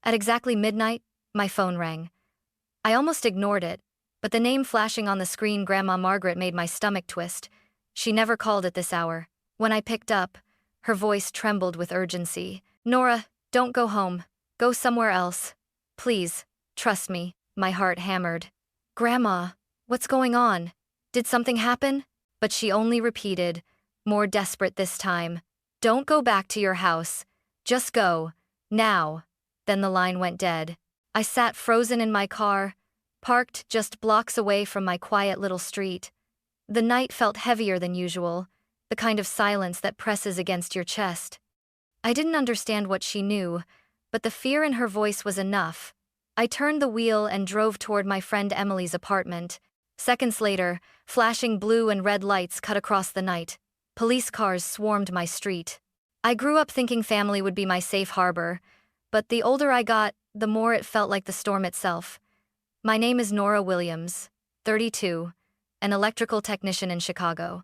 At exactly midnight, my phone rang. I almost ignored it, but the name flashing on the screen, Grandma Margaret, made my stomach twist. She never called at this hour. When I picked up, her voice trembled with urgency. "Nora, don't go home. Go somewhere else. Please, trust me." My heart hammered. "Grandma, what's going on? Did something happen?" But she only repeated, more desperate this time, "Don't go back to your house. Just go. Now." Then the line went dead. I sat frozen in my car, parked just blocks away from my quiet little street. The night felt heavier than usual, the kind of silence that presses against your chest. I didn't understand what she knew, but the fear in her voice was enough. I turned the wheel and drove toward my friend Emily's apartment. Seconds later, flashing blue and red lights cut across the night. Police cars swarmed my street. I grew up thinking family would be my safe harbor, but the older I got, the more it felt like the storm itself. My name is Nora Williams, 32, an electrical technician in Chicago.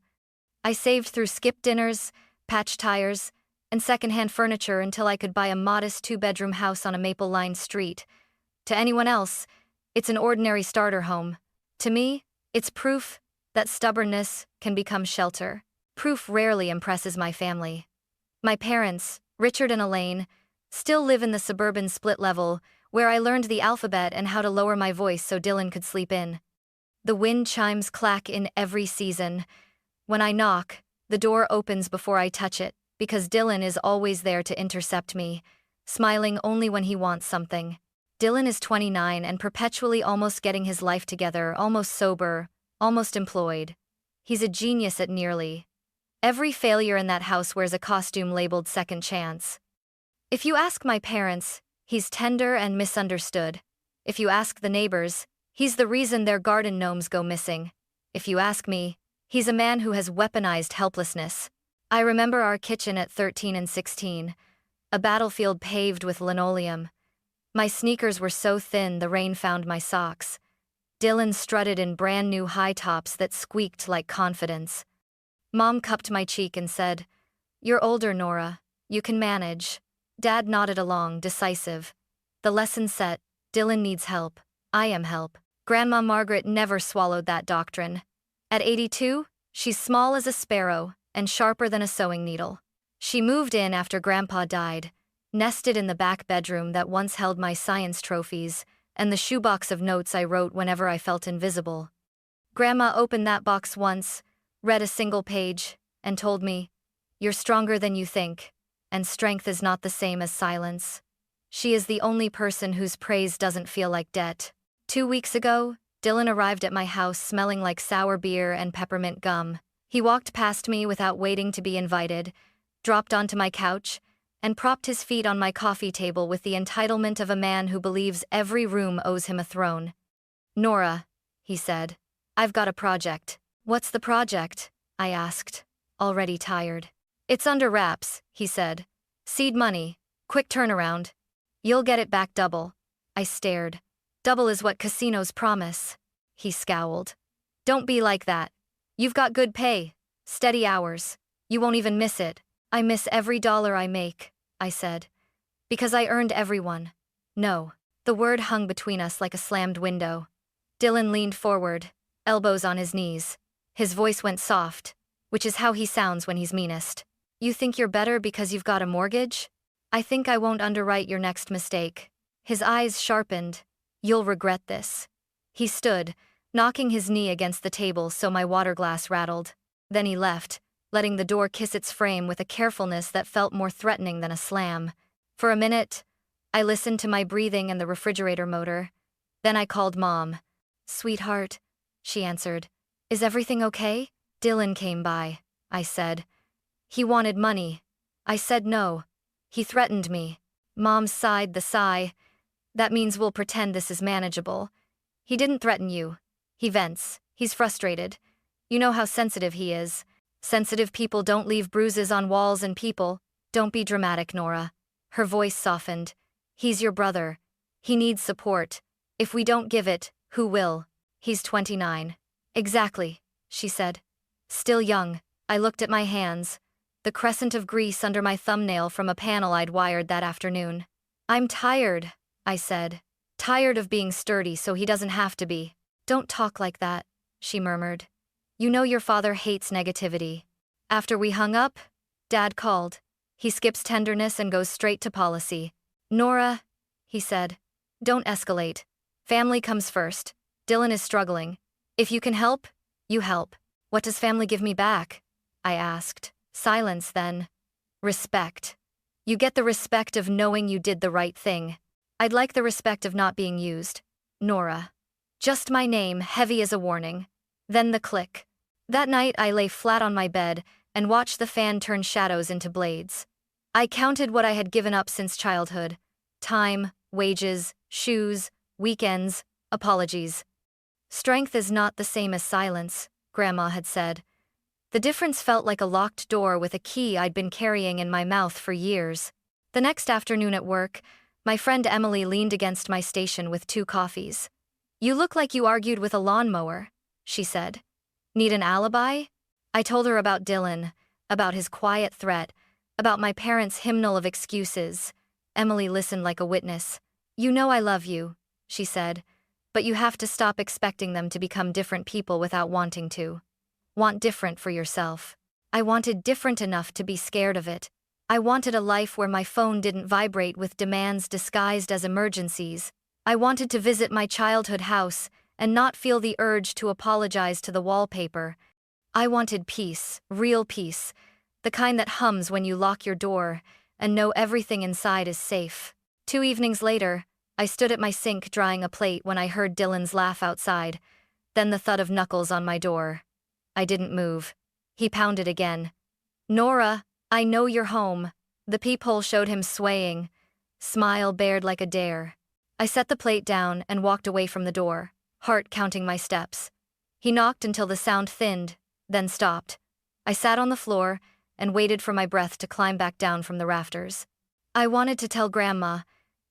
I saved through skip dinners, patch tires, and secondhand furniture until I could buy a modest 2-bedroom house on a maple-lined street. To anyone else, it's an ordinary starter home. To me, it's proof that stubbornness can become shelter. Proof rarely impresses my family. My parents, Richard and Elaine, still live in the suburban split level, where I learned the alphabet and how to lower my voice so Dylan could sleep in. The wind chimes clack in every season. When I knock, the door opens before I touch it, because Dylan is always there to intercept me, smiling only when he wants something. Dylan is 29 and perpetually almost getting his life together, almost sober, almost employed. He's a genius at nearly every failure in that house wears a costume labeled second chance. If you ask my parents, he's tender and misunderstood. If you ask the neighbors, he's the reason their garden gnomes go missing. If you ask me, he's a man who has weaponized helplessness. I remember our kitchen at 13 and 16, a battlefield paved with linoleum. My sneakers were so thin the rain found my socks. Dylan strutted in brand new high tops that squeaked like confidence. Mom cupped my cheek and said, "You're older, Nora. You can manage." Dad nodded along, decisive. The lesson set, Dylan needs help. I am help. Grandma Margaret never swallowed that doctrine. At 82, she's small as a sparrow and sharper than a sewing needle. She moved in after Grandpa died, nested in the back bedroom that once held my science trophies and the shoebox of notes I wrote whenever I felt invisible. Grandma opened that box once, read a single page, and told me, "You're stronger than you think, and strength is not the same as silence." She is the only person whose praise doesn't feel like debt. 2 weeks ago, Dylan arrived at my house smelling like sour beer and peppermint gum. He walked past me without waiting to be invited, dropped onto my couch, and propped his feet on my coffee table with the entitlement of a man who believes every room owes him a throne. "Nora," he said, "I've got a project." "What's the project?" I asked, already tired. "It's under wraps," he said. "Seed money, quick turnaround. You'll get it back double." I stared. "Double is what casinos promise." He scowled. "Don't be like that. You've got good pay, steady hours. You won't even miss it." "I miss every dollar I make," I said. "Because I earned every one." "No." The word hung between us like a slammed window. Dylan leaned forward, elbows on his knees. His voice went soft, which is how he sounds when he's meanest. "You think you're better because you've got a mortgage? I think I won't underwrite your next mistake." His eyes sharpened. "You'll regret this." He stood, knocking his knee against the table so my water glass rattled. Then he left, letting the door kiss its frame with a carefulness that felt more threatening than a slam. For a minute, I listened to my breathing and the refrigerator motor. Then I called Mom. "Sweetheart," she answered. "Is everything okay?" "Dylan came by," I said. "He wanted money." I said no. "He threatened me." Mom sighed the sigh. "That means we'll pretend this is manageable." "He didn't threaten you. He vents. He's frustrated. You know how sensitive he is. Sensitive people don't leave bruises on walls and people." "Don't be dramatic, Nora." Her voice softened. "He's your brother. He needs support. If we don't give it, who will?" "He's 29. "Exactly," she said. "Still young." I looked at my hands, the crescent of grease under my thumbnail from a panel I'd wired that afternoon. "I'm tired," I said. Tired of being sturdy so he doesn't have to be. Don't talk like that, she murmured. You know your father hates negativity. After we hung up, Dad called. He skips tenderness and goes straight to policy. Nora, he said, don't escalate. Family comes first. Dylan is struggling. If you can help, you help. What does family give me back? I asked. Silence then. Respect. You get the respect of knowing you did the right thing. I'd like the respect of not being used. Nora. Just my name, heavy as a warning. Then the click. That night I lay flat on my bed and watched the fan turn shadows into blades. I counted what I had given up since childhood. Time, wages, shoes, weekends, apologies. Strength is not the same as silence, Grandma had said. The difference felt like a locked door with a key I'd been carrying in my mouth for years. The next afternoon at work, my friend Emily leaned against my station with 2 coffees. You look like you argued with a lawnmower, she said. Need an alibi? I told her about Dylan, about his quiet threat, about my parents' hymnal of excuses. Emily listened like a witness. You know I love you, she said, but you have to stop expecting them to become different people without wanting to. Want different for yourself. I wanted different enough to be scared of it. I wanted a life where my phone didn't vibrate with demands disguised as emergencies. I wanted to visit my childhood house and not feel the urge to apologize to the wallpaper. I wanted peace, real peace, the kind that hums when you lock your door and know everything inside is safe. 2 evenings later, I stood at my sink drying a plate when I heard Dylan's laugh outside, then the thud of knuckles on my door. I didn't move. He pounded again. Nora, I know you're home. The peephole showed him swaying, smile bared like a dare. I set the plate down and walked away from the door, heart counting my steps. He knocked until the sound thinned, then stopped. I sat on the floor and waited for my breath to climb back down from the rafters. I wanted to tell Grandma.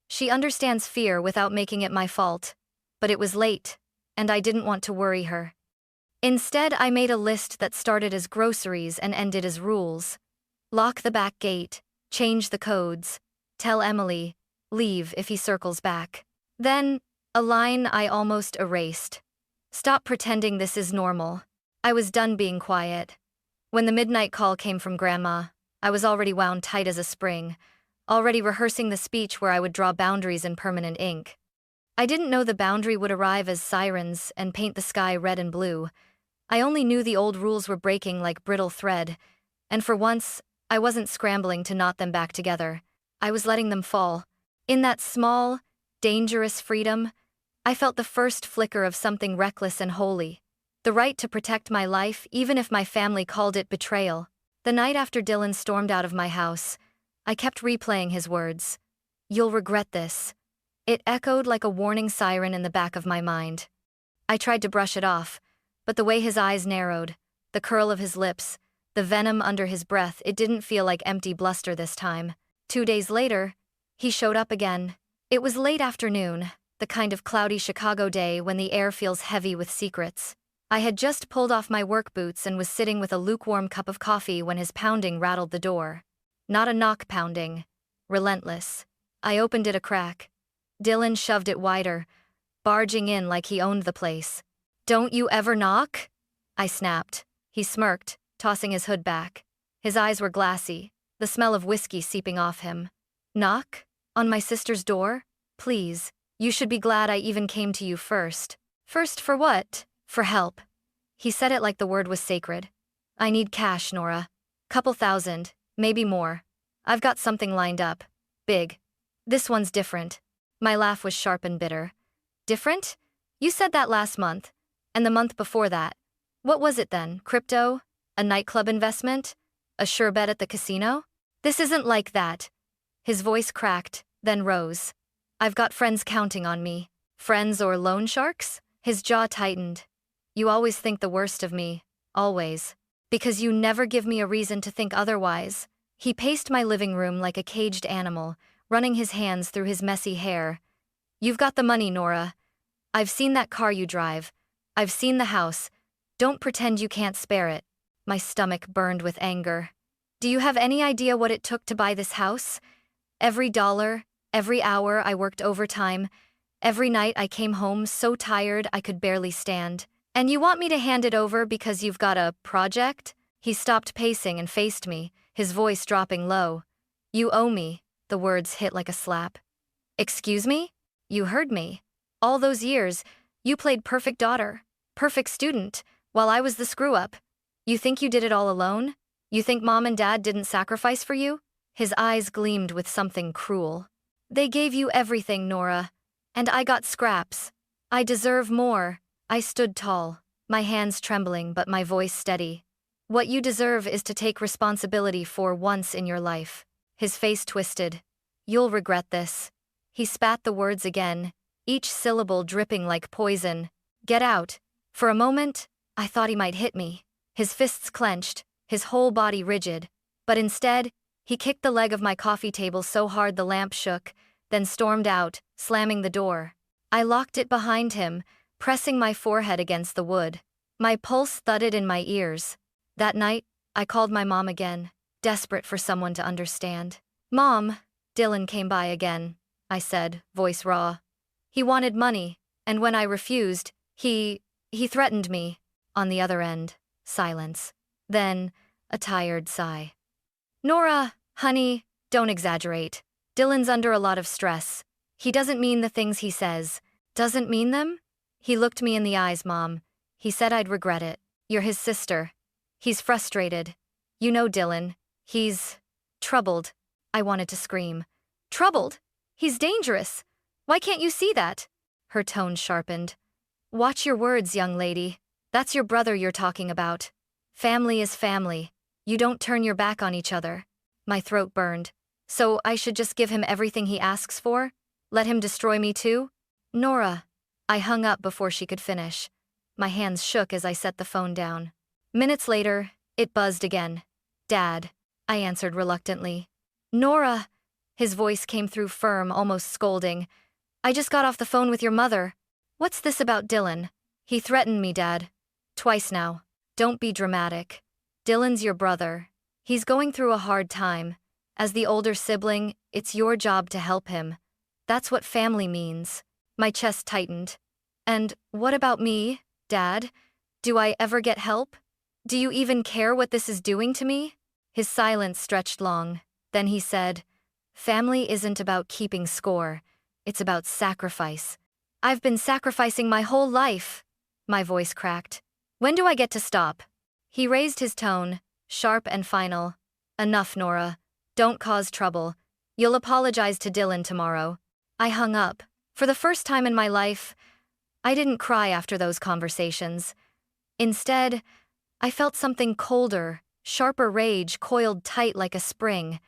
She understands fear without making it my fault, but it was late, and I didn't want to worry her. Instead, I made a list that started as groceries and ended as rules. Lock the back gate, change the codes, tell Emily, leave if he circles back. Then, a line I almost erased. Stop pretending this is normal. I was done being quiet. When the midnight call came from Grandma, I was already wound tight as a spring, already rehearsing the speech where I would draw boundaries in permanent ink. I didn't know the boundary would arrive as sirens and paint the sky red and blue. I only knew the old rules were breaking like brittle thread, and for once, I wasn't scrambling to knot them back together. I was letting them fall. In that small, dangerous freedom, I felt the first flicker of something reckless and holy. The right to protect my life, even if my family called it betrayal. The night after Dylan stormed out of my house, I kept replaying his words. You'll regret this. It echoed like a warning siren in the back of my mind. I tried to brush it off, but the way his eyes narrowed, the curl of his lips, the venom under his breath, it didn't feel like empty bluster this time. 2 days later, he showed up again. It was late afternoon, the kind of cloudy Chicago day when the air feels heavy with secrets. I had just pulled off my work boots and was sitting with a lukewarm cup of coffee when his pounding rattled the door. Not a knock pounding. Relentless. I opened it a crack. Dylan shoved it wider, barging in like he owned the place. Don't you ever knock? I snapped. He smirked, tossing his hood back. His eyes were glassy, the smell of whiskey seeping off him. Knock? On my sister's door? Please, you should be glad I even came to you first. First for what? For help. He said it like the word was sacred. I need cash, Nora. Couple thousand, maybe more. I've got something lined up. Big. This one's different. My laugh was sharp and bitter. Different? You said that last month. And the month before that. What was it then? Crypto? A nightclub investment? A sure bet at the casino? This isn't like that. His voice cracked, then rose. I've got friends counting on me. Friends or loan sharks? His jaw tightened. You always think the worst of me. Always. Because you never give me a reason to think otherwise. He paced my living room like a caged animal, running his hands through his messy hair. You've got the money, Nora. I've seen that car you drive. I've seen the house. Don't pretend you can't spare it. My stomach burned with anger. Do you have any idea what it took to buy this house? Every dollar, Every hour I worked overtime. Every night I came home so tired I could barely stand. And you want me to hand it over because you've got a project? He stopped pacing and faced me, his voice dropping low. You owe me. The words hit like a slap. Excuse me? You heard me. All those years, you played perfect daughter, perfect student, while I was the screw-up. You think you did it all alone? You think mom and dad didn't sacrifice for you? His eyes gleamed with something cruel. They gave you everything, Nora. And I got scraps. I deserve more. I stood tall, my hands trembling but my voice steady. What you deserve is to take responsibility for once in your life. His face twisted. You'll regret this. He spat the words again, each syllable dripping like poison. Get out. For a moment, I thought he might hit me. His fists clenched, his whole body rigid. But instead, he kicked the leg of my coffee table so hard the lamp shook, then stormed out, slamming the door. I locked it behind him, pressing my forehead against the wood. My pulse thudded in my ears. That night, I called my mom again, desperate for someone to understand. Mom, Dylan came by again, I said, voice raw. He wanted money, and when I refused, he threatened me. On the other end, silence. Then, a tired sigh. Nora, honey, don't exaggerate. Dylan's under a lot of stress. He doesn't mean the things he says. Doesn't mean them? He looked me in the eyes, Mom. He said I'd regret it. You're his sister. He's frustrated. You know Dylan. He's troubled. I wanted to scream. Troubled? He's dangerous. Why can't you see that? Her tone sharpened. Watch your words, young lady. That's your brother you're talking about. Family is family. You don't turn your back on each other. My throat burned. So I should just give him everything he asks for? Let him destroy me too? Nora. I hung up before she could finish. My hands shook as I set the phone down. Minutes later, it buzzed again. Dad, I answered reluctantly. Nora. His voice came through firm, almost scolding. I just got off the phone with your mother. What's this about Dylan? He threatened me, Dad. Twice now. Don't be dramatic. Dylan's your brother. He's going through a hard time. As the older sibling, it's your job to help him. That's what family means. My chest tightened. And what about me, Dad? Do I ever get help? Do you even care what this is doing to me? His silence stretched long. Then he said, Family isn't about keeping score. It's about sacrifice. I've been sacrificing my whole life. My voice cracked. When do I get to stop? He raised his tone, sharp and final. Enough, Nora. Don't cause trouble. You'll apologize to Dylan tomorrow. I hung up. For the first time in my life, I didn't cry after those conversations. Instead, I felt something colder, sharper rage coiled tight like a spring.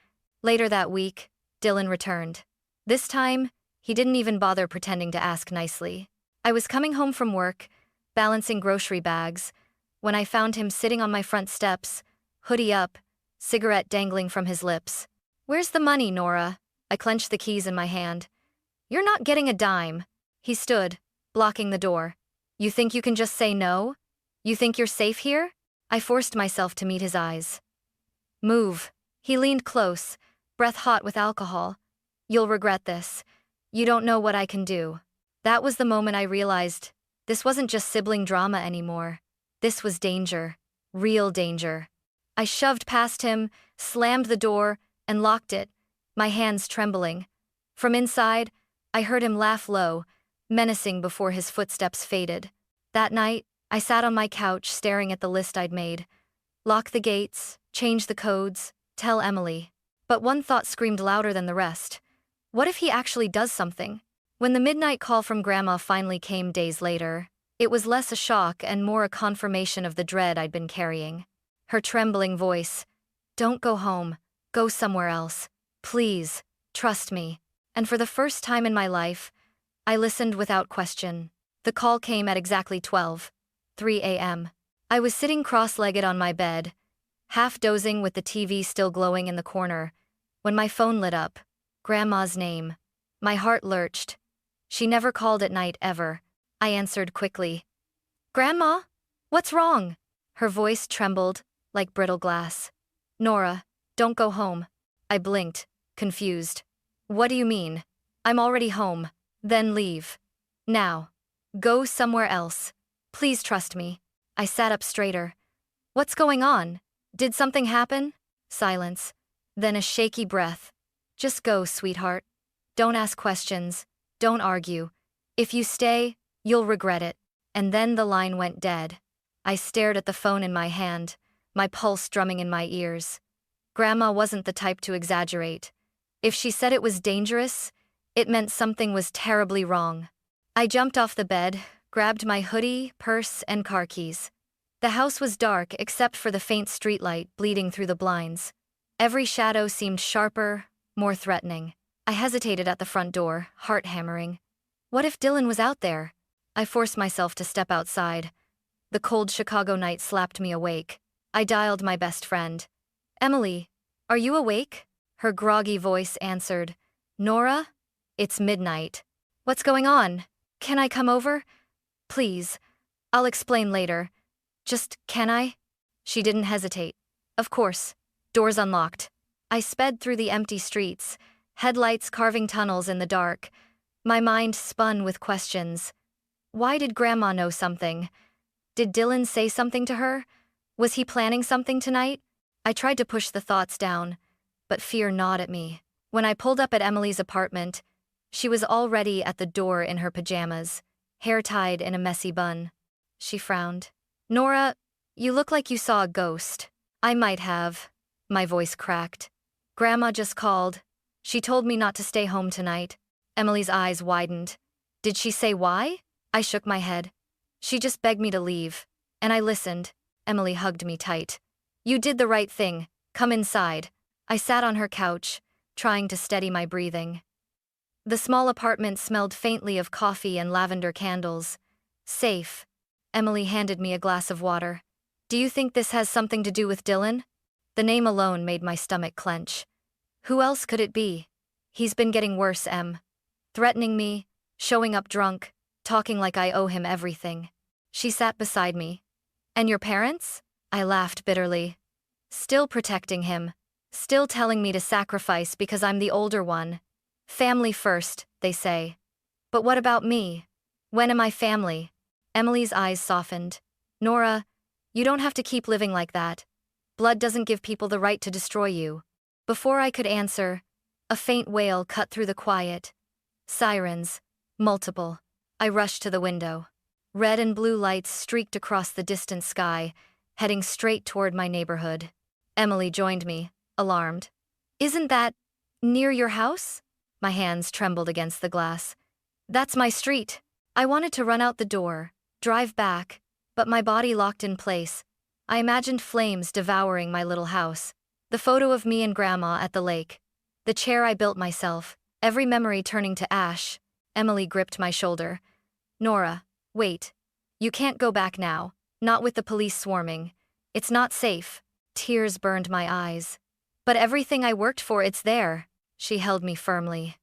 Later that week, Dylan returned. This time, he didn't even bother pretending to ask nicely. I was coming home from work, balancing grocery bags, when I found him sitting on my front steps, hoodie up, cigarette dangling from his lips. Where's the money, Nora? I clenched the keys in my hand. You're not getting a dime. He stood, blocking the door. You think you can just say no? You think you're safe here? I forced myself to meet his eyes. Move. He leaned close, breath hot with alcohol. You'll regret this. You don't know what I can do. That was the moment I realized this wasn't just sibling drama anymore. This was danger. Real danger. I shoved past him, slammed the door, and locked it, my hands trembling. From inside, I heard him laugh low, menacing before his footsteps faded. That night, I sat on my couch staring at the list I'd made. Lock the gates, change the codes, tell Emily. But one thought screamed louder than the rest. What if he actually does something? When the midnight call from Grandma finally came days later, it was less a shock and more a confirmation of the dread I'd been carrying. Her trembling voice, "Don't go home, go somewhere else. Please, trust me." And for the first time in my life, I listened without question. The call came at exactly 12:03 a.m. I was sitting cross-legged on my bed, half dozing with the TV still glowing in the corner, when my phone lit up. Grandma's name. My heart lurched. She never called at night, ever. I answered quickly. Grandma? What's wrong? Her voice trembled, like brittle glass. Nora, don't go home. I blinked, confused. What do you mean? I'm already home. Then leave. Now. Go somewhere else. Please trust me. I sat up straighter. What's going on? Did something happen? Silence. Then a shaky breath. Just go, sweetheart. Don't ask questions. Don't argue. If you stay, you'll regret it. And then the line went dead. I stared at the phone in my hand, my pulse drumming in my ears. Grandma wasn't the type to exaggerate. If she said it was dangerous, it meant something was terribly wrong. I jumped off the bed, grabbed my hoodie, purse, and car keys. The house was dark except for the faint streetlight bleeding through the blinds. Every shadow seemed sharper, more threatening. I hesitated at the front door, heart hammering. What if Dylan was out there? I forced myself to step outside. The cold Chicago night slapped me awake. I dialed my best friend. Emily, are you awake? Her groggy voice answered. Nora? It's midnight. What's going on? Can I come over? Please. I'll explain later. Just, can I? She didn't hesitate. Of course. Doors unlocked. I sped through the empty streets, headlights carving tunnels in the dark. My mind spun with questions. Why did Grandma know something? Did Dylan say something to her? Was he planning something tonight? I tried to push the thoughts down, but fear gnawed at me. When I pulled up at Emily's apartment, she was already at the door in her pajamas, hair tied in a messy bun. She frowned. Nora, you look like you saw a ghost. I might have. My voice cracked. Grandma just called. She told me not to stay home tonight. Emily's eyes widened. Did she say why? I shook my head. She just begged me to leave. And I listened. Emily hugged me tight. You did the right thing. Come inside. I sat on her couch, trying to steady my breathing. The small apartment smelled faintly of coffee and lavender candles. Safe. Emily handed me a glass of water. Do you think this has something to do with Dylan? The name alone made my stomach clench. Who else could it be? He's been getting worse, Em. Threatening me, showing up drunk, talking like I owe him everything. She sat beside me. And your parents? I laughed bitterly. Still protecting him. Still telling me to sacrifice because I'm the older one. Family first, they say. But what about me? When am I family? Emily's eyes softened. Nora, you don't have to keep living like that. Blood doesn't give people the right to destroy you. Before I could answer, a faint wail cut through the quiet. Sirens. Multiple. I rushed to the window. Red and blue lights streaked across the distant sky, heading straight toward my neighborhood. Emily joined me, alarmed. Isn't that near your house? My hands trembled against the glass. That's my street. I wanted to run out the door, drive back, but my body locked in place. I imagined flames devouring my little house. The photo of me and Grandma at the lake. The chair I built myself, every memory turning to ash. Emily gripped my shoulder. Nora, wait. You can't go back now, not with the police swarming. It's not safe. Tears burned my eyes. But everything I worked for, it's there. She held me firmly.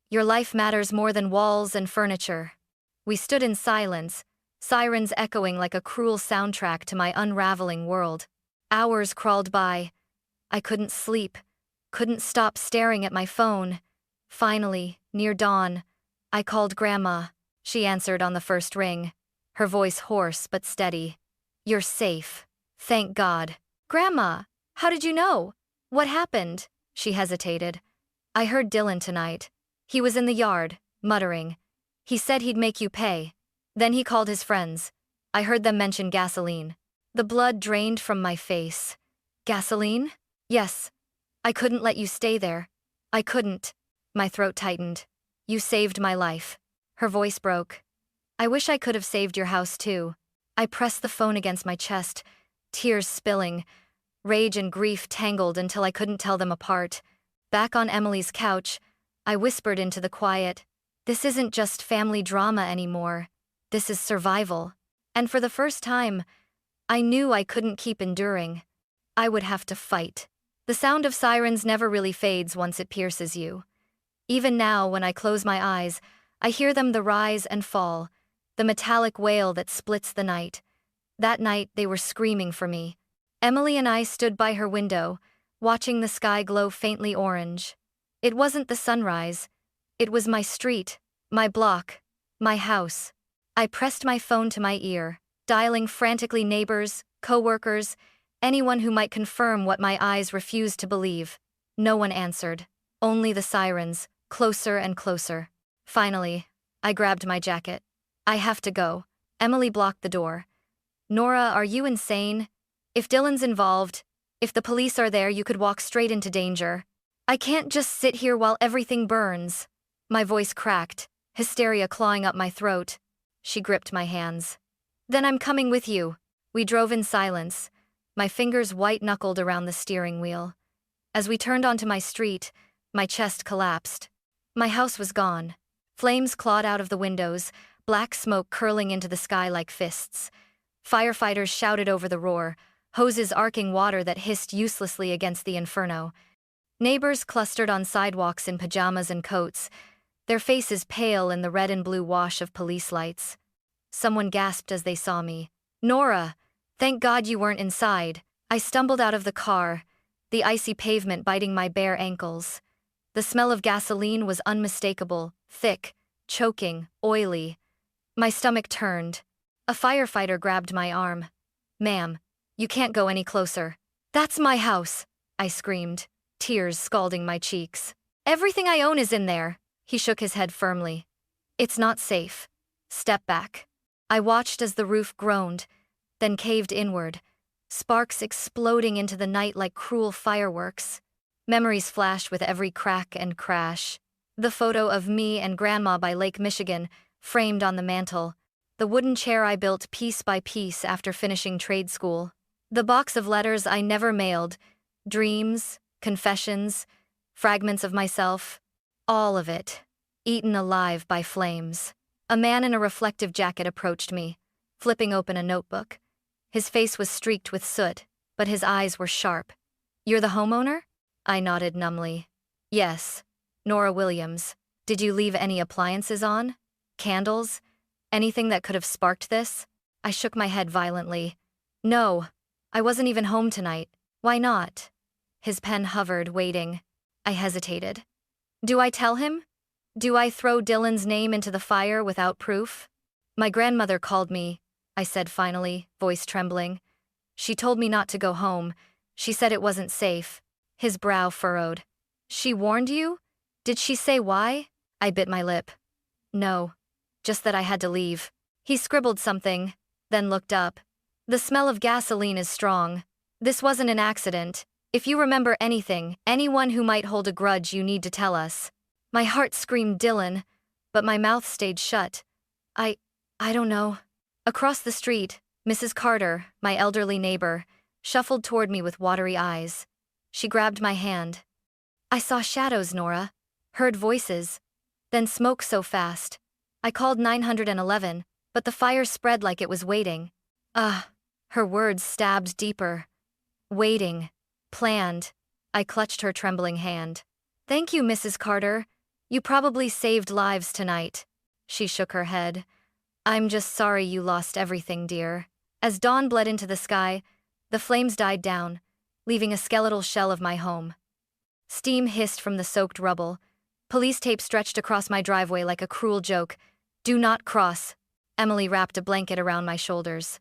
Your life matters more than walls and furniture. We stood in silence, sirens echoing like a cruel soundtrack to my unraveling world. Hours crawled by. I couldn't sleep, couldn't stop staring at my phone. Finally, near dawn, I called Grandma. She answered on the first ring, her voice hoarse but steady. You're safe. Thank God. Grandma, how did you know? What happened? She hesitated. I heard Dylan tonight. He was in the yard, muttering. He said he'd make you pay. Then he called his friends. I heard them mention gasoline. The blood drained from my face. Gasoline? Yes. I couldn't let you stay there. I couldn't. My throat tightened. You saved my life. Her voice broke. I wish I could have saved your house too. I pressed the phone against my chest, tears spilling, rage and grief tangled until I couldn't tell them apart. Back on Emily's couch, I whispered into the quiet. This isn't just family drama anymore. This is survival. And for the first time, I knew I couldn't keep enduring. I would have to fight. The sound of sirens never really fades once it pierces you. Even now, when I close my eyes, I hear them the rise and fall, the metallic wail that splits the night. That night, they were screaming for me. Emily and I stood by her window, watching the sky glow faintly orange. It wasn't the sunrise. It was my street, my block, my house. I pressed my phone to my ear, dialing frantically neighbors, co-workers, anyone who might confirm what my eyes refused to believe. No one answered. Only the sirens, closer and closer. Finally, I grabbed my jacket. I have to go. Emily blocked the door. Nora, are you insane? If Dylan's involved, if the police are there, you could walk straight into danger. I can't just sit here while everything burns. My voice cracked, hysteria clawing up my throat. She gripped my hands. Then I'm coming with you. We drove in silence, my fingers white-knuckled around the steering wheel. As we turned onto my street, my chest collapsed. My house was gone. Flames clawed out of the windows, black smoke curling into the sky like fists. Firefighters shouted over the roar, hoses arcing water that hissed uselessly against the inferno. Neighbors clustered on sidewalks in pajamas and coats, their faces pale in the red and blue wash of police lights. Someone gasped as they saw me. Nora, thank God you weren't inside. I stumbled out of the car, the icy pavement biting my bare ankles. The smell of gasoline was unmistakable, thick, choking, oily. My stomach turned. A firefighter grabbed my arm. Ma'am, you can't go any closer. That's my house, I screamed, tears scalding my cheeks. Everything I own is in there. He shook his head firmly. It's not safe. Step back. I watched as the roof groaned, then caved inward, sparks exploding into the night like cruel fireworks. Memories flashed with every crack and crash. The photo of me and Grandma by Lake Michigan, framed on the mantel. The wooden chair I built piece by piece after finishing trade school. The box of letters I never mailed, dreams, confessions, fragments of myself. All of it, eaten alive by flames. A man in a reflective jacket approached me, flipping open a notebook. His face was streaked with soot, but his eyes were sharp. You're the homeowner? I nodded numbly. Yes, Nora Williams. Did you leave any appliances on? Candles? Anything that could have sparked this? I shook my head violently. No, I wasn't even home tonight. Why not? His pen hovered, waiting. I hesitated. Do I tell him? Do I throw Dylan's name into the fire without proof? My grandmother called me, I said finally, voice trembling. She told me not to go home. She said it wasn't safe. His brow furrowed. She warned you? Did she say why? I bit my lip. No, just that I had to leave. He scribbled something, then looked up. The smell of gasoline is strong. This wasn't an accident. If you remember anything, anyone who might hold a grudge, you need to tell us. My heart screamed Dylan, but my mouth stayed shut. I don't know. Across the street, Mrs. Carter, my elderly neighbor, shuffled toward me with watery eyes. She grabbed my hand. I saw shadows, Nora. Heard voices. Then smoke so fast. I called 911, but the fire spread like it was waiting. Her words stabbed deeper. Waiting. Planned. I clutched her trembling hand. Thank you, Mrs. Carter. You probably saved lives tonight. She shook her head. I'm just sorry you lost everything, dear. As dawn bled into the sky, the flames died down, leaving a skeletal shell of my home. Steam hissed from the soaked rubble. Police tape stretched across my driveway like a cruel joke. Do not cross. Emily wrapped a blanket around my shoulders.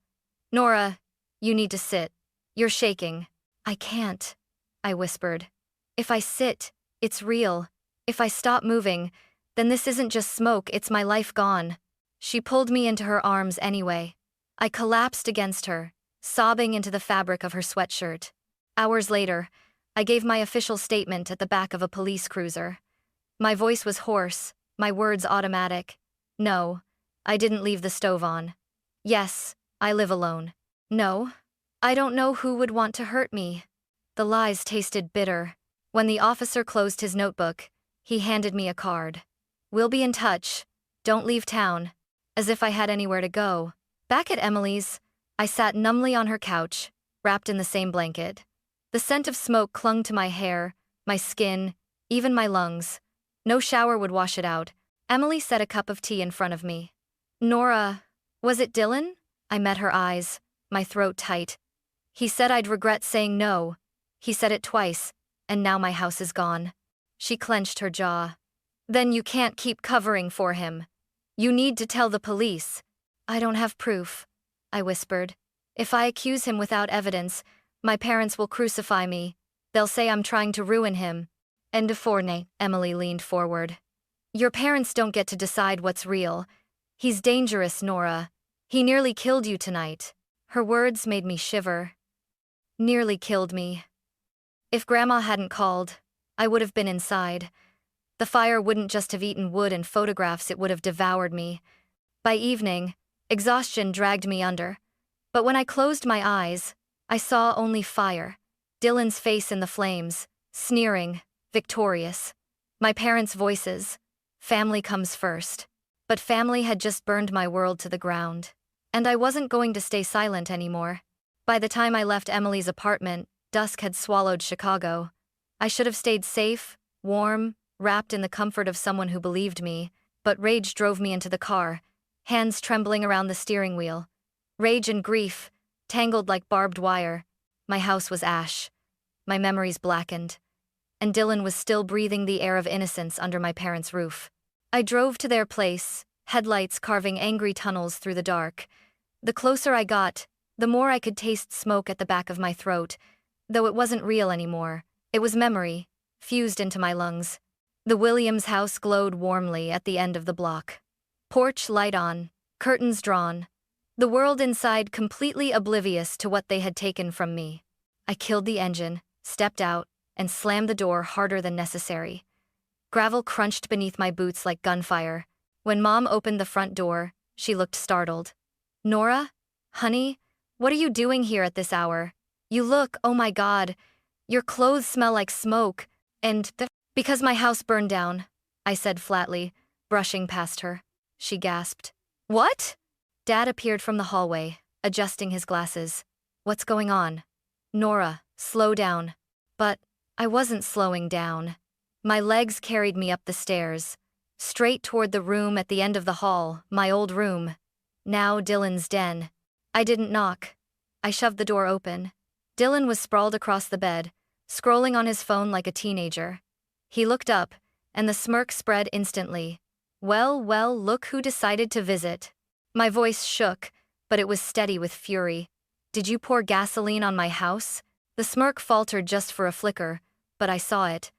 Nora, you need to sit. You're shaking. I can't, I whispered. If I sit, it's real. If I stop moving, then this isn't just smoke, it's my life gone. She pulled me into her arms anyway. I collapsed against her, sobbing into the fabric of her sweatshirt. Hours later, I gave my official statement at the back of a police cruiser. My voice was hoarse, my words automatic. No, I didn't leave the stove on. Yes, I live alone. No, I don't know who would want to hurt me. The lies tasted bitter. When the officer closed his notebook, he handed me a card. We'll be in touch. Don't leave town. As if I had anywhere to go. Back at Emily's, I sat numbly on her couch, wrapped in the same blanket. The scent of smoke clung to my hair, my skin, even my lungs. No shower would wash it out. Emily set a cup of tea in front of me. Nora, was it Dylan? I met her eyes, my throat tight. He said I'd regret saying no. He said it twice, and now my house is gone. She clenched her jaw. Then you can't keep covering for him. You need to tell the police. I don't have proof, I whispered. If I accuse him without evidence, my parents will crucify me. They'll say I'm trying to ruin him. End of fortnight. Emily leaned forward. Your parents don't get to decide what's real. He's dangerous, Nora. He nearly killed you tonight. Her words made me shiver. Nearly killed me. If Grandma hadn't called, I would have been inside. The fire wouldn't just have eaten wood and photographs, it would have devoured me. By evening, exhaustion dragged me under. But when I closed my eyes, I saw only fire. Dylan's face in the flames, sneering, victorious. My parents' voices. Family comes first. But family had just burned my world to the ground. And I wasn't going to stay silent anymore. By the time I left Emily's apartment, dusk had swallowed Chicago. I should have stayed safe, warm, wrapped in the comfort of someone who believed me, but rage drove me into the car, hands trembling around the steering wheel. Rage and grief, tangled like barbed wire. My house was ash. My memories blackened. And Dylan was still breathing the air of innocence under my parents' roof. I drove to their place, headlights carving angry tunnels through the dark. The closer I got, the more I could taste smoke at the back of my throat, though it wasn't real anymore. It was memory, fused into my lungs. The Williams house glowed warmly at the end of the block. Porch light on, curtains drawn. The world inside completely oblivious to what they had taken from me. I killed the engine, stepped out, and slammed the door harder than necessary. Gravel crunched beneath my boots like gunfire. When Mom opened the front door, she looked startled. Nora? Honey? What are you doing here at this hour? You look, oh my God. Your clothes smell like smoke. Because my house burned down, I said flatly, brushing past her. She gasped. What? Dad appeared from the hallway, adjusting his glasses. What's going on? Nora, slow down. But I wasn't slowing down. My legs carried me up the stairs, straight toward the room at the end of the hall, my old room. Now Dylan's den. I didn't knock. I shoved the door open. Dylan was sprawled across the bed, scrolling on his phone like a teenager. He looked up, and the smirk spread instantly. Well, look who decided to visit. My voice shook, but it was steady with fury. Did you pour gasoline on my house? The smirk faltered just for a flicker, but I saw it.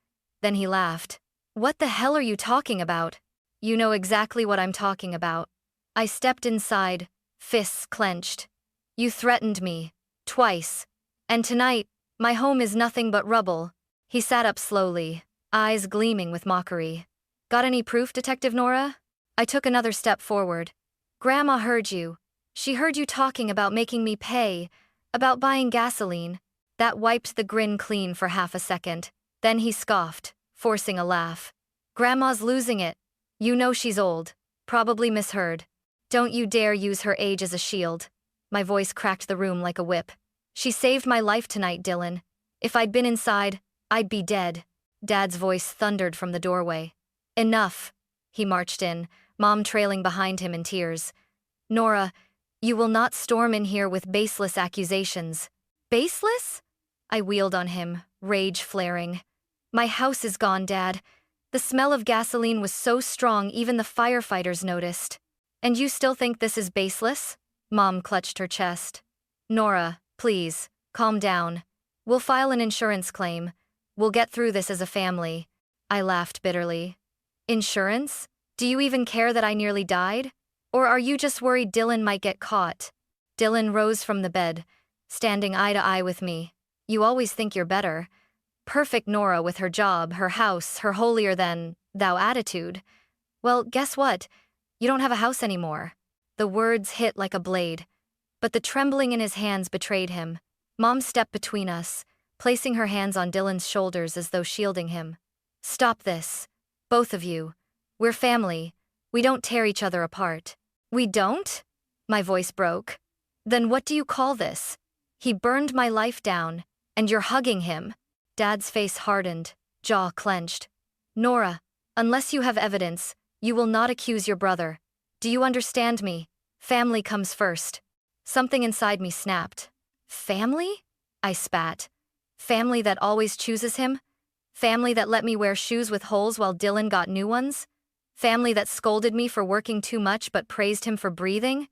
Then he laughed. What the hell are you talking about? You know exactly what I'm talking about. I stepped inside, fists clenched. You threatened me. Twice. And tonight, my home is nothing but rubble. He sat up slowly, eyes gleaming with mockery. Got any proof, Detective Nora? I took another step forward. Grandma heard you. She heard you talking about making me pay, about buying gasoline. That wiped the grin clean for half a second. Then he scoffed, forcing a laugh. Grandma's losing it. You know she's old. Probably misheard. Don't you dare use her age as a shield. My voice cracked the room like a whip. She saved my life tonight, Dylan. If I'd been inside, I'd be dead. Dad's voice thundered from the doorway. Enough. He marched in, Mom trailing behind him in tears. Nora, you will not storm in here with baseless accusations. Baseless? I wheeled on him, rage flaring. My house is gone, Dad. The smell of gasoline was so strong even the firefighters noticed. And you still think this is baseless? Mom clutched her chest. Nora, please, calm down. We'll file an insurance claim. We'll get through this as a family. I laughed bitterly. Insurance? Do you even care that I nearly died? Or are you just worried Dylan might get caught? Dylan rose from the bed, standing eye to eye with me. You always think you're better. Perfect Nora with her job, her house, her holier-than-thou attitude. Well, guess what? You don't have a house anymore. The words hit like a blade, but the trembling in his hands betrayed him. Mom stepped between us, placing her hands on Dylan's shoulders as though shielding him. Stop this. Both of you. We're family. We don't tear each other apart. We don't? My voice broke. Then what do you call this? He burned my life down, and you're hugging him. Dad's face hardened, jaw clenched. Nora, unless you have evidence, you will not accuse your brother. Do you understand me? Family comes first. Something inside me snapped. Family? I spat. Family that always chooses him? Family that let me wear shoes with holes while Dylan got new ones? Family that scolded me for working too much but praised him for breathing?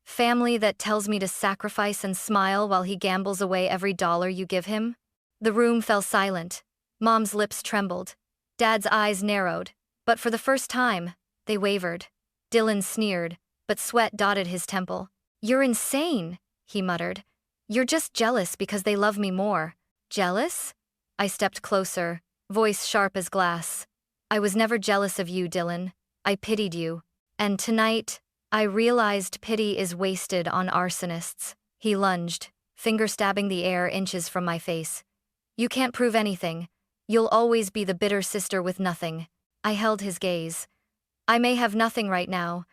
Family that tells me to sacrifice and smile while he gambles away every dollar you give him? The room fell silent. Mom's lips trembled. Dad's eyes narrowed. But for the first time, they wavered. Dylan sneered, but sweat dotted his temple. "You're insane," he muttered. "You're just jealous because they love me more." Jealous? I stepped closer, voice sharp as glass. "I was never jealous of you, Dylan. I pitied you. And tonight, I realized pity is wasted on arsonists." He lunged, finger stabbing the air inches from my face. "You can't prove anything. You'll always be the bitter sister with nothing." I held his gaze. "I may have nothing right now,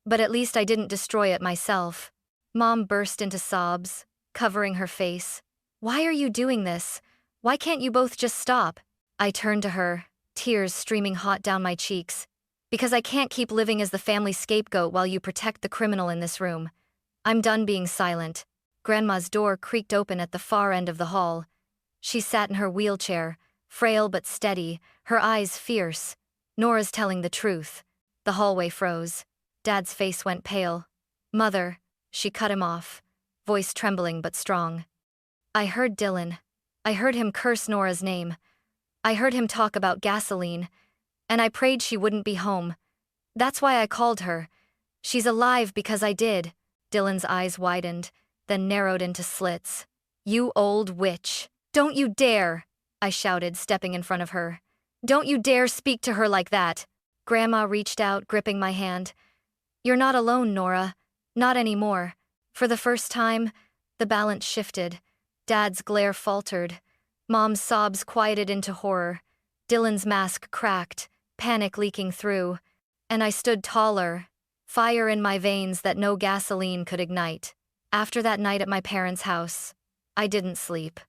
but at least I didn't destroy it myself." Mom burst into sobs, covering her face. "Why are you doing this? Why can't you both just stop?" I turned to her, tears streaming hot down my cheeks. "Because I can't keep living as the family scapegoat while you protect the criminal in this room. I'm done being silent." Grandma's door creaked open at the far end of the hall. She sat in her wheelchair, frail but steady, her eyes fierce. "Nora's telling the truth." The hallway froze. Dad's face went pale. "Mother," she cut him off, voice trembling but strong. "I heard Dylan. I heard him curse Nora's name. I heard him talk about gasoline, and I prayed she wouldn't be home. That's why I called her. She's alive because I did." Dylan's eyes widened, then narrowed into slits. "You old witch. Don't you dare!" I shouted, stepping in front of her. "Don't you dare speak to her like that." Grandma reached out, gripping my hand. "You're not alone, Nora. Not anymore." For the first time, the balance shifted. Dad's glare faltered. Mom's sobs quieted into horror. Dylan's mask cracked, panic leaking through. And I stood taller, fire in my veins that no gasoline could ignite. After that night at my parents' house, I didn't sleep.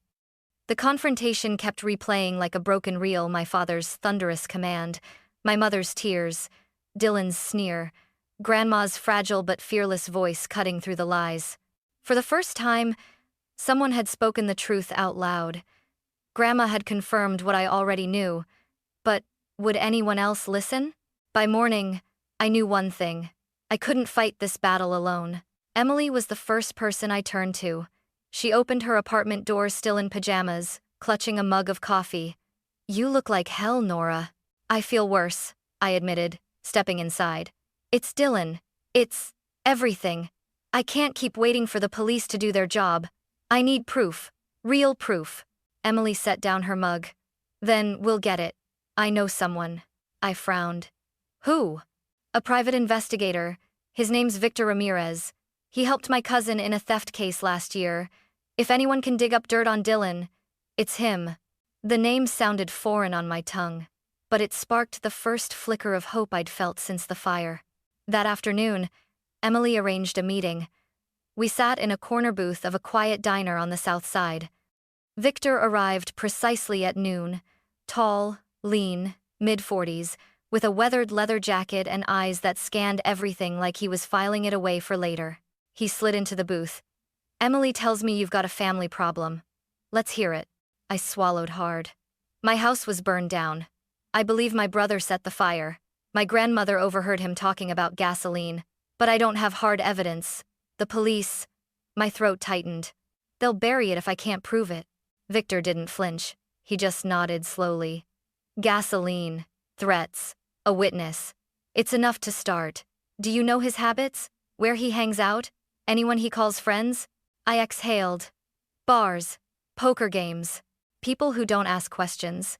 The confrontation kept replaying like a broken reel, my father's thunderous command, my mother's tears, Dylan's sneer, Grandma's fragile but fearless voice cutting through the lies. For the first time, someone had spoken the truth out loud. Grandma had confirmed what I already knew, but would anyone else listen? By morning, I knew one thing. I couldn't fight this battle alone. Emily was the first person I turned to. She opened her apartment door still in pajamas, clutching a mug of coffee. "You look like hell, Nora." "I feel worse," I admitted, stepping inside. "It's Dylan. It's everything. I can't keep waiting for the police to do their job. I need proof. Real proof." Emily set down her mug. "Then we'll get it. I know someone." I frowned. "Who?" "A private investigator. His name's Victor Ramirez. He helped my cousin in a theft case last year. If anyone can dig up dirt on Dylan, it's him." The name sounded foreign on my tongue, but it sparked the first flicker of hope I'd felt since the fire. That afternoon, Emily arranged a meeting. We sat in a corner booth of a quiet diner on the south side. Victor arrived precisely at noon, tall, lean, mid-40s, with a weathered leather jacket and eyes that scanned everything like he was filing it away for later. He slid into the booth. "Emily tells me you've got a family problem. Let's hear it." I swallowed hard. "My house was burned down. I believe my brother set the fire. My grandmother overheard him talking about gasoline. But I don't have hard evidence. The police..." My throat tightened. "They'll bury it if I can't prove it." Victor didn't flinch. He just nodded slowly. "Gasoline. Threats. A witness. It's enough to start. Do you know his habits? Where he hangs out? Anyone he calls friends?" I exhaled. "Bars. Poker games. People who don't ask questions.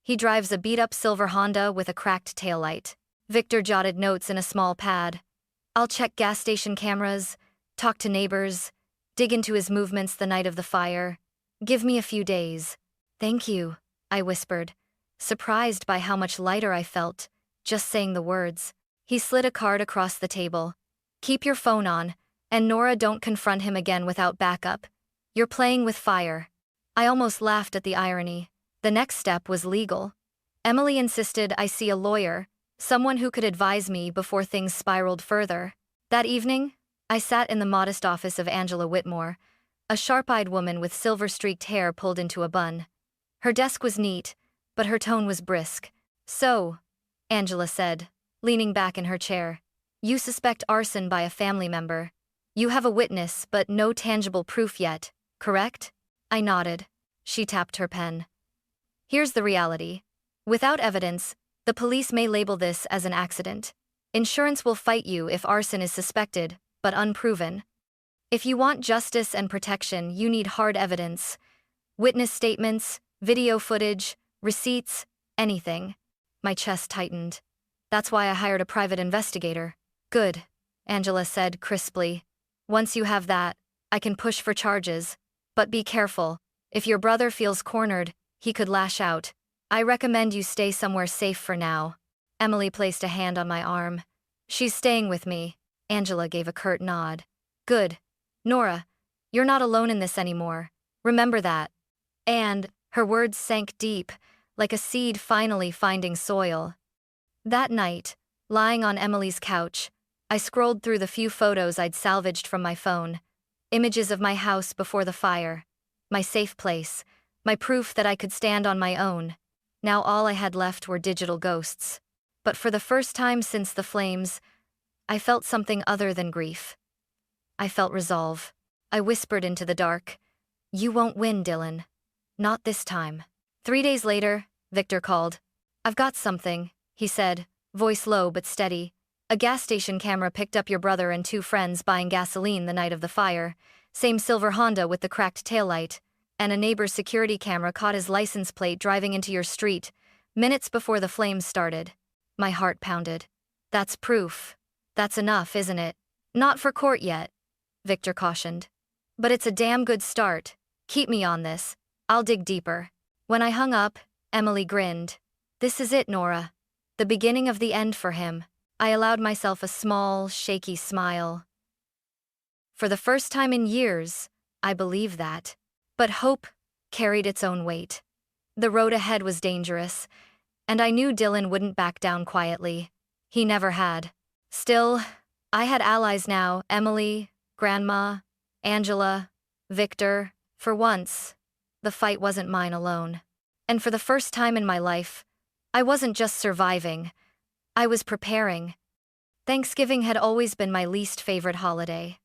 He drives a beat-up silver Honda with a cracked taillight." Victor jotted notes in a small pad. "I'll check gas station cameras, talk to neighbors, dig into his movements the night of the fire. Give me a few days." "Thank you," I whispered, surprised by how much lighter I felt, just saying the words. He slid a card across the table. "Keep your phone on, and Nora, don't confront him again without backup. You're playing with fire." I almost laughed at the irony. The next step was legal. Emily insisted I see a lawyer, someone who could advise me before things spiraled further. That evening, I sat in the modest office of Angela Whitmore, a sharp-eyed woman with silver-streaked hair pulled into a bun. Her desk was neat, but her tone was brisk. "So," Angela said, leaning back in her chair, "you suspect arson by a family member. You have a witness, but no tangible proof yet, correct?" I nodded. She tapped her pen. "Here's the reality. Without evidence, the police may label this as an accident. Insurance will fight you if arson is suspected, but unproven. If you want justice and protection, you need hard evidence. Witness statements, video footage, receipts, anything." My chest tightened. "That's why I hired a private investigator." "Good," Angela said crisply. "Once you have that, I can push for charges. But be careful. If your brother feels cornered, he could lash out. I recommend you stay somewhere safe for now." Emily placed a hand on my arm. "She's staying with me." Angela gave a curt nod. "Good. Nora, you're not alone in this anymore. Remember that." And her words sank deep, like a seed finally finding soil. That night, lying on Emily's couch, I scrolled through the few photos I'd salvaged from my phone. Images of my house before the fire. My safe place. My proof that I could stand on my own. Now all I had left were digital ghosts. But for the first time since the flames, I felt something other than grief. I felt resolve. I whispered into the dark, "You won't win, Dylan. Not this time." 3 days later, Victor called. "I've got something," he said, voice low but steady. "A gas station camera picked up your brother and 2 friends buying gasoline the night of the fire. Same silver Honda with the cracked taillight. And a neighbor's security camera caught his license plate driving into your street, minutes before the flames started." My heart pounded. "That's proof. That's enough, isn't it?" "Not for court yet," Victor cautioned. "But it's a damn good start. Keep me on this. I'll dig deeper." When I hung up, Emily grinned. "This is it, Nora. The beginning of the end for him." I allowed myself a small, shaky smile. For the first time in years, I believed that. But hope carried its own weight. The road ahead was dangerous, and I knew Dylan wouldn't back down quietly. He never had. Still, I had allies now: Emily, Grandma, Angela, Victor. For once, the fight wasn't mine alone. And for the first time in my life, I wasn't just surviving, I was preparing. Thanksgiving had always been my least favorite holiday.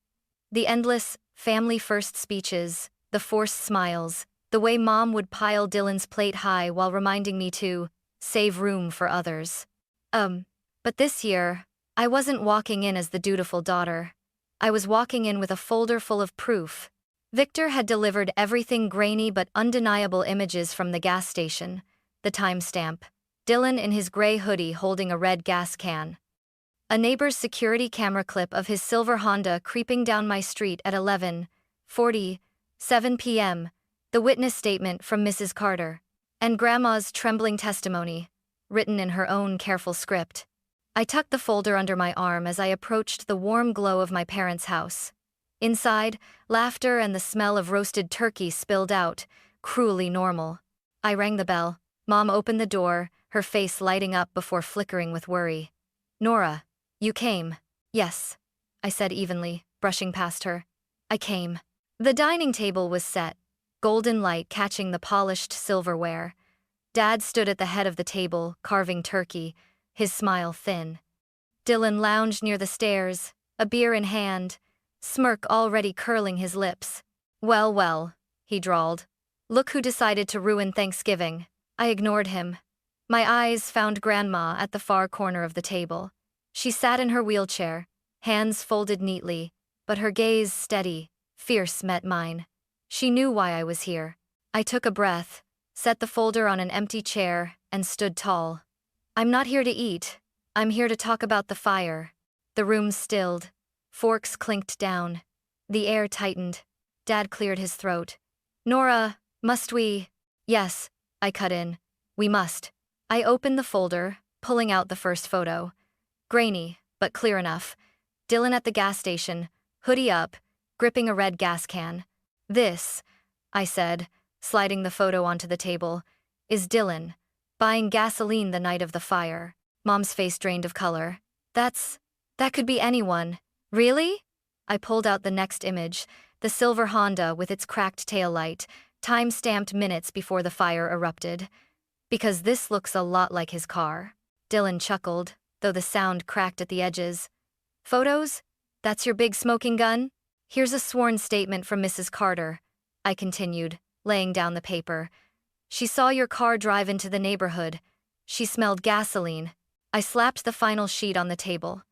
The endless, family-first speeches, the forced smiles, the way Mom would pile Dylan's plate high while reminding me to save room for others. But this year, I wasn't walking in as the dutiful daughter. I was walking in with a folder full of proof. Victor had delivered everything: grainy but undeniable images from the gas station, the timestamp, Dylan in his gray hoodie holding a red gas can, a neighbor's security camera clip of his silver Honda creeping down my street at 11:47 p.m., the witness statement from Mrs. Carter, and Grandma's trembling testimony, written in her own careful script. I tucked the folder under my arm as I approached the warm glow of my parents' house. Inside, laughter and the smell of roasted turkey spilled out, cruelly normal. I rang the bell. Mom opened the door, her face lighting up before flickering with worry. "Nora, you came." "Yes," I said evenly, brushing past her. "I came." The dining table was set, golden light catching the polished silverware. Dad stood at the head of the table, carving turkey, his smile thin. Dylan lounged near the stairs, a beer in hand, smirk already curling his lips. "Well, well," he drawled. "Look who decided to ruin Thanksgiving." I ignored him. My eyes found Grandma at the far corner of the table. She sat in her wheelchair, hands folded neatly, but her gaze steady, fierce met mine. She knew why I was here. I took a breath, set the folder on an empty chair, and stood tall. "I'm not here to eat. I'm here to talk about the fire." The room stilled. Forks clinked down. The air tightened. Dad cleared his throat. "Nora, must we?" "Yes," I cut in. "We must." I opened the folder, pulling out the first photo. Grainy, but clear enough. Dylan at the gas station, hoodie up, gripping a red gas can. "This," I said, sliding the photo onto the table, "is Dylan, buying gasoline the night of the fire." Mom's face drained of color. That could be anyone." "Really?" I pulled out the next image, the silver Honda with its cracked taillight, time-stamped minutes before the fire erupted. Because this looks a lot like his car. Dylan chuckled, though the sound cracked at the edges. Photos? That's your big smoking gun? Here's a sworn statement from Mrs. Carter, I continued, laying down the paper. She saw your car drive into the neighborhood. She smelled gasoline. I slapped the final sheet on the table.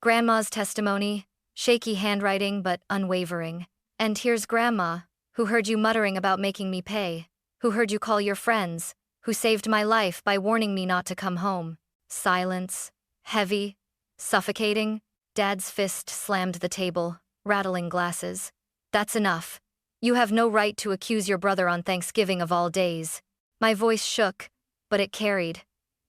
Grandma's testimony, shaky handwriting but unwavering. And here's Grandma, who heard you muttering about making me pay, who heard you call your friends, who saved my life by warning me not to come home. Silence. Heavy. Suffocating. Dad's fist slammed the table, rattling glasses. That's enough. You have no right to accuse your brother on Thanksgiving of all days. My voice shook, but it carried.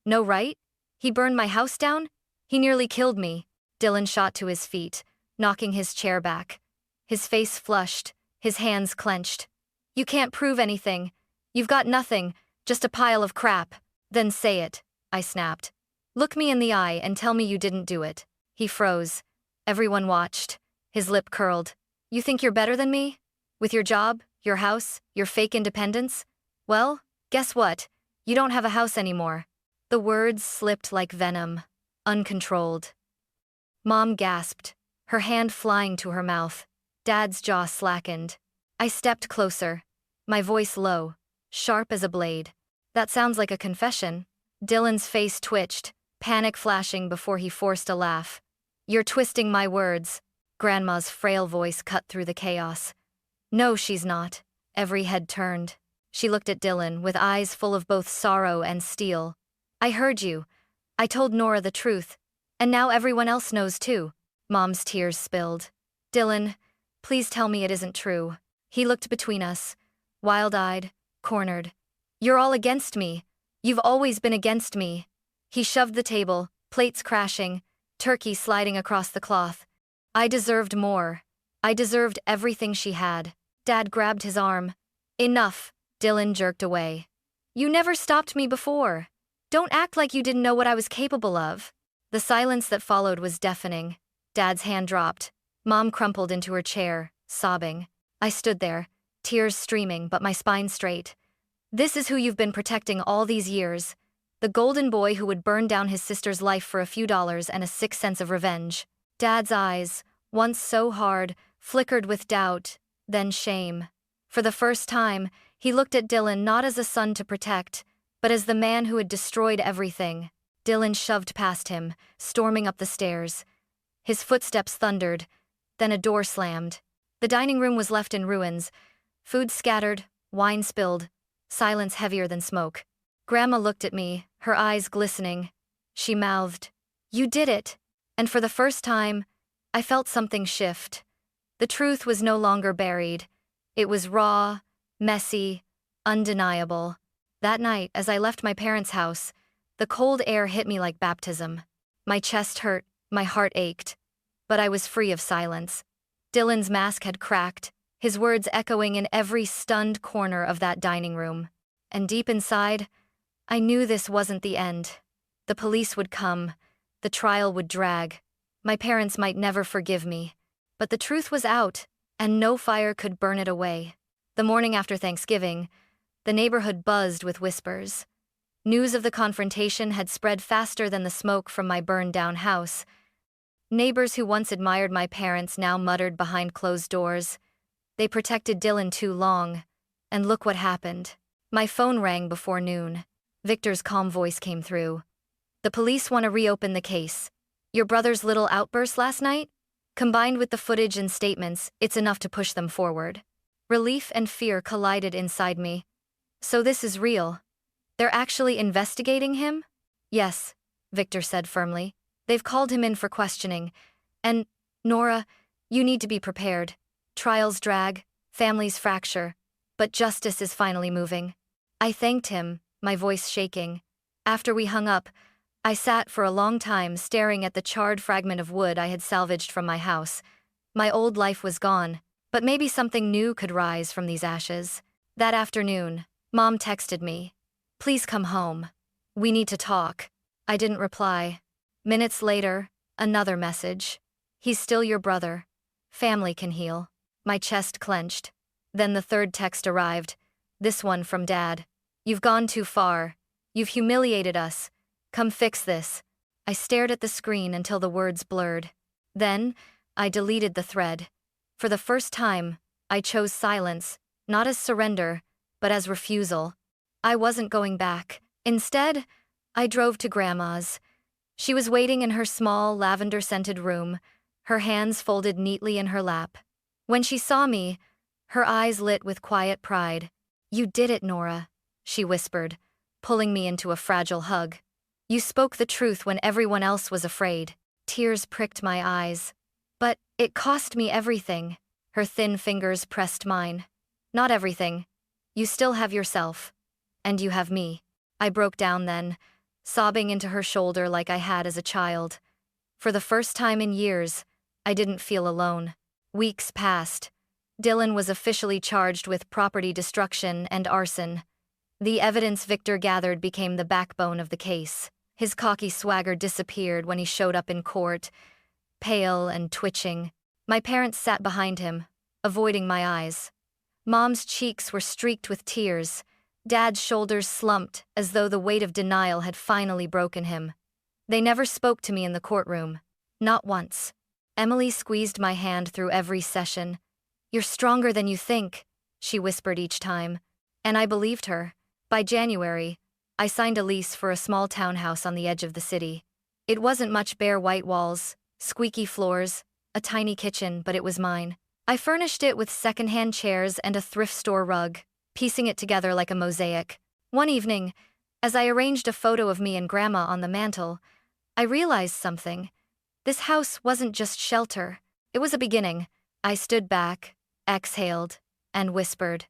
No right? He burned my house down? He nearly killed me. Dylan shot to his feet, knocking his chair back. His face flushed, his hands clenched. You can't prove anything. You've got nothing, just a pile of crap. Then say it, I snapped. Look me in the eye and tell me you didn't do it. He froze. Everyone watched. His lip curled. You think you're better than me? With your job, your house, your fake independence? Well, guess what? You don't have a house anymore. The words slipped like venom, uncontrolled. Mom gasped, her hand flying to her mouth. Dad's jaw slackened. I stepped closer, my voice low, sharp as a blade. That sounds like a confession. Dylan's face twitched, panic flashing before he forced a laugh. You're twisting my words. Grandma's frail voice cut through the chaos. No, she's not. Every head turned. She looked at Dylan with eyes full of both sorrow and steel. I heard you. I told Nora the truth. And now everyone else knows too. Mom's tears spilled. Dylan, please tell me it isn't true. He looked between us, wild-eyed, cornered. You're all against me. You've always been against me. He shoved the table, plates crashing, turkey sliding across the cloth. I deserved more. I deserved everything she had. Dad grabbed his arm. Enough. Dylan jerked away. You never stopped me before. Don't act like you didn't know what I was capable of. The silence that followed was deafening. Dad's hand dropped. Mom crumpled into her chair, sobbing. I stood there, tears streaming but my spine straight. This is who you've been protecting all these years. The golden boy who would burn down his sister's life for a few dollars and a sick sense of revenge. Dad's eyes, once so hard, flickered with doubt, then shame. For the first time, he looked at Dylan not as a son to protect, but as the man who had destroyed everything. Dylan shoved past him, storming up the stairs. His footsteps thundered, then a door slammed. The dining room was left in ruins, food scattered, wine spilled, silence heavier than smoke. Grandma looked at me, her eyes glistening. She mouthed, "You did it." And for the first time, I felt something shift. The truth was no longer buried. It was raw, messy, undeniable. That night, as I left my parents' house, the cold air hit me like baptism. My chest hurt, my heart ached. But I was free of silence. Dylan's mask had cracked, his words echoing in every stunned corner of that dining room. And deep inside, I knew this wasn't the end. The police would come, the trial would drag. My parents might never forgive me. But the truth was out, and no fire could burn it away. The morning after Thanksgiving, the neighborhood buzzed with whispers. News of the confrontation had spread faster than the smoke from my burned-down house. Neighbors who once admired my parents now muttered behind closed doors. They protected Dylan too long, and look what happened. My phone rang before noon. Victor's calm voice came through. The police want to reopen the case. Your brother's little outburst last night? Combined with the footage and statements, it's enough to push them forward. Relief and fear collided inside me. So this is real. They're actually investigating him? Yes, Victor said firmly. They've called him in for questioning. And, Nora, you need to be prepared. Trials drag, families fracture, but justice is finally moving. I thanked him, my voice shaking. After we hung up, I sat for a long time staring at the charred fragment of wood I had salvaged from my house. My old life was gone, but maybe something new could rise from these ashes. That afternoon, Mom texted me. Please come home. We need to talk. I didn't reply. Minutes later, another message. He's still your brother. Family can heal. My chest clenched. Then the third text arrived. This one from Dad. You've gone too far. You've humiliated us. Come fix this. I stared at the screen until the words blurred. Then, I deleted the thread. For the first time, I chose silence, not as surrender, but as refusal. I wasn't going back. Instead, I drove to Grandma's. She was waiting in her small, lavender-scented room, her hands folded neatly in her lap. When she saw me, her eyes lit with quiet pride. "You did it, Nora," she whispered, pulling me into a fragile hug. "You spoke the truth when everyone else was afraid." Tears pricked my eyes. "But it cost me everything." Her thin fingers pressed mine. "Not everything. You still have yourself. And you have me." I broke down then, sobbing into her shoulder like I had as a child. For the first time in years, I didn't feel alone. Weeks passed. Dylan was officially charged with property destruction and arson. The evidence Victor gathered became the backbone of the case. His cocky swagger disappeared when he showed up in court, pale and twitching. My parents sat behind him, avoiding my eyes. Mom's cheeks were streaked with tears. Dad's shoulders slumped as though the weight of denial had finally broken him. They never spoke to me in the courtroom. Not once. Emily squeezed my hand through every session. "You're stronger than you think," she whispered each time. And I believed her. By January, I signed a lease for a small townhouse on the edge of the city. It wasn't much: bare white walls, squeaky floors, a tiny kitchen, but it was mine. I furnished it with secondhand chairs and a thrift store rug, piecing it together like a mosaic. One evening, as I arranged a photo of me and Grandma on the mantel, I realized something. This house wasn't just shelter. It was a beginning. I stood back, exhaled, and whispered,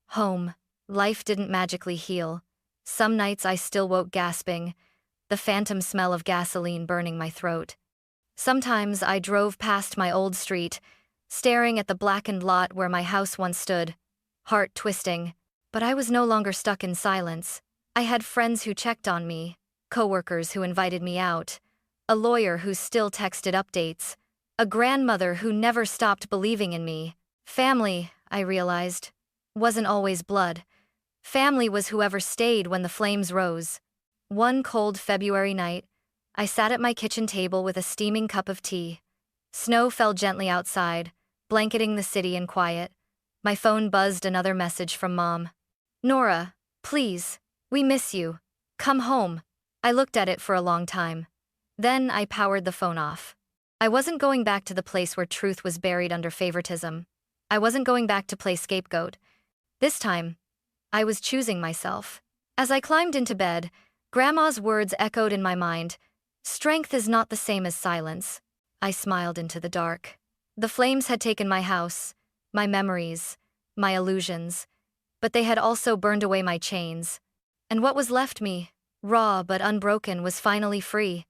"Home." Life didn't magically heal. Some nights I still woke gasping, the phantom smell of gasoline burning my throat. Sometimes I drove past my old street, staring at the blackened lot where my house once stood, heart twisting. But I was no longer stuck in silence. I had friends who checked on me, coworkers who invited me out, a lawyer who still texted updates, a grandmother who never stopped believing in me. Family, I realized, wasn't always blood. Family was whoever stayed when the flames rose. One cold February night, I sat at my kitchen table with a steaming cup of tea. Snow fell gently outside, blanketing the city in quiet. My phone buzzed another message from Mom. "Nora, please, we miss you. Come home." I looked at it for a long time. Then I powered the phone off. I wasn't going back to the place where truth was buried under favoritism. I wasn't going back to play scapegoat. This time, I was choosing myself. As I climbed into bed, Grandma's words echoed in my mind. "Strength is not the same as silence." I smiled into the dark. The flames had taken my house, my memories, my illusions, but they had also burned away my chains. And what was left me, raw but unbroken, was finally free.